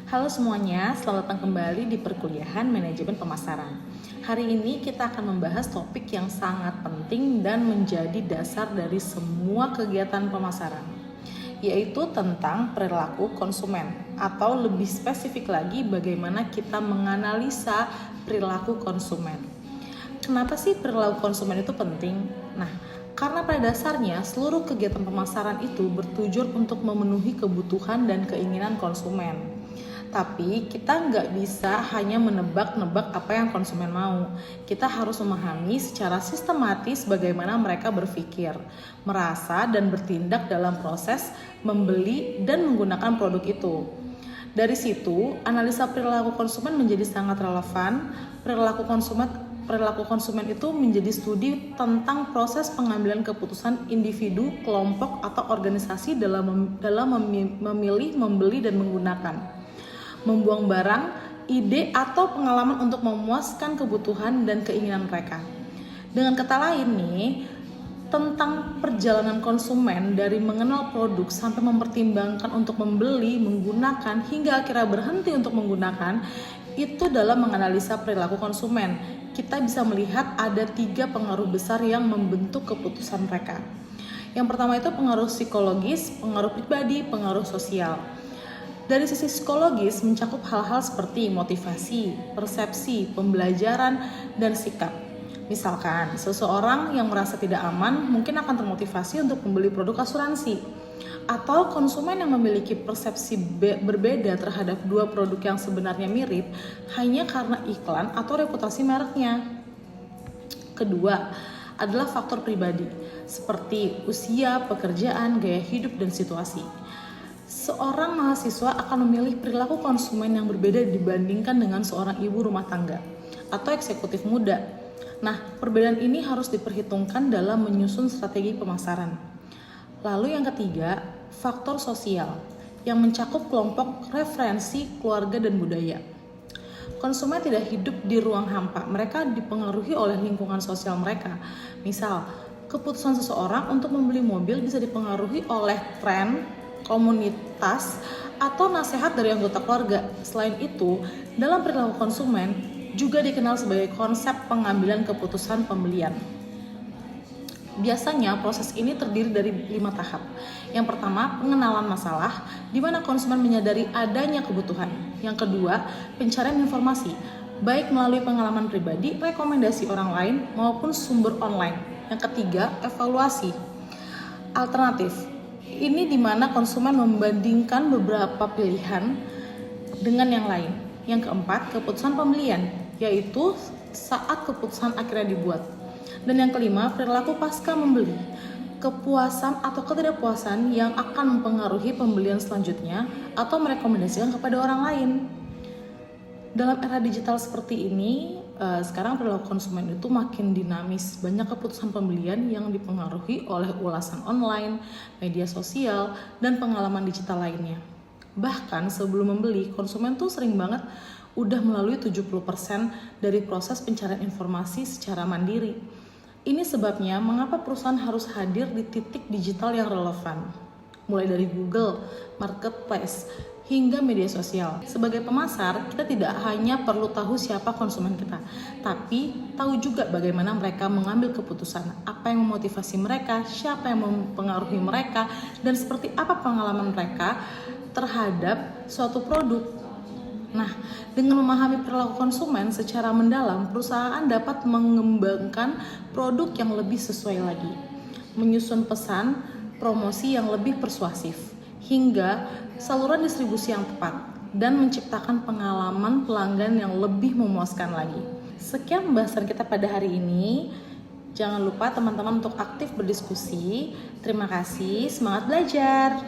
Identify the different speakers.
Speaker 1: Halo semuanya, selamat datang kembali di perkuliahan manajemen pemasaran. Hari ini kita akan membahas topik yang sangat penting dan menjadi dasar dari semua kegiatan pemasaran, yaitu tentang perilaku konsumen, atau lebih spesifik lagi bagaimana kita menganalisa perilaku konsumen. Kenapa sih perilaku konsumen itu penting? Karena pada dasarnya seluruh kegiatan pemasaran itu bertujuan untuk memenuhi kebutuhan dan keinginan konsumen. Tapi kita nggak bisa hanya menebak-nebak apa yang konsumen mau. Kita harus memahami secara sistematis bagaimana mereka berpikir, merasa, dan bertindak dalam proses membeli dan menggunakan produk itu. Dari situ, analisa perilaku konsumen menjadi sangat relevan. Perilaku konsumen itu menjadi studi tentang proses pengambilan keputusan individu, kelompok, atau organisasi dalam memilih, membeli, dan menggunakan, membuang barang, ide, atau pengalaman untuk memuaskan kebutuhan dan keinginan mereka. Dengan kata lain nih, tentang perjalanan konsumen dari mengenal produk sampai mempertimbangkan untuk membeli, menggunakan, hingga akhirnya berhenti untuk menggunakan, itu dalam menganalisa perilaku konsumen. Kita bisa melihat ada 3 pengaruh besar yang membentuk keputusan mereka. Yang pertama itu pengaruh psikologis, pengaruh pribadi, pengaruh sosial. Dari sisi psikologis mencakup hal-hal seperti motivasi, persepsi, pembelajaran, dan sikap. Misalkan, seseorang yang merasa tidak aman mungkin akan termotivasi untuk membeli produk asuransi. Atau konsumen yang memiliki persepsi berbeda terhadap 2 produk yang sebenarnya mirip hanya karena iklan atau reputasi mereknya. Kedua, adalah faktor pribadi, seperti usia, pekerjaan, gaya hidup, dan situasi. Seorang mahasiswa akan memilih perilaku konsumen yang berbeda dibandingkan dengan seorang ibu rumah tangga atau eksekutif muda. Perbedaan ini harus diperhitungkan dalam menyusun strategi pemasaran. Lalu yang ketiga, faktor sosial yang mencakup kelompok referensi, keluarga, dan budaya. Konsumen tidak hidup di ruang hampa, mereka dipengaruhi oleh lingkungan sosial mereka. Misal, keputusan seseorang untuk membeli mobil bisa dipengaruhi oleh tren, komunitas, atau nasihat dari anggota keluarga. Selain itu, dalam perilaku konsumen juga dikenal sebagai konsep pengambilan keputusan pembelian. Biasanya proses ini terdiri dari 5 tahap. Yang pertama, pengenalan masalah, di mana konsumen menyadari adanya kebutuhan. Yang kedua, pencarian informasi, baik melalui pengalaman pribadi, rekomendasi orang lain, maupun sumber online. Yang ketiga, evaluasi alternatif. Ini di mana konsumen membandingkan beberapa pilihan dengan yang lain. Yang keempat, keputusan pembelian, yaitu saat keputusan akhirnya dibuat. Dan yang kelima, perilaku pasca membeli, kepuasan atau ketidakpuasan yang akan mempengaruhi pembelian selanjutnya atau merekomendasikan kepada orang lain. Dalam era digital seperti ini, sekarang perilaku konsumen itu makin dinamis. Banyak keputusan pembelian yang dipengaruhi oleh ulasan online, media sosial, dan pengalaman digital lainnya. Bahkan sebelum membeli, konsumen tuh sering banget udah melalui 70% dari proses pencarian informasi secara mandiri. Ini sebabnya mengapa perusahaan harus hadir di titik digital yang relevan, mulai dari Google, Marketplace, hingga media sosial. Sebagai pemasar, kita tidak hanya perlu tahu siapa konsumen kita, tapi tahu juga bagaimana mereka mengambil keputusan, apa yang memotivasi mereka, siapa yang mempengaruhi mereka, dan seperti apa pengalaman mereka terhadap suatu produk. Dengan memahami perilaku konsumen secara mendalam, perusahaan dapat mengembangkan produk yang lebih sesuai lagi, menyusun pesan promosi yang lebih persuasif, hingga saluran distribusi yang tepat, dan menciptakan pengalaman pelanggan yang lebih memuaskan lagi. Sekian pembahasan kita pada hari ini. Jangan lupa teman-teman untuk aktif berdiskusi. Terima kasih, semangat belajar!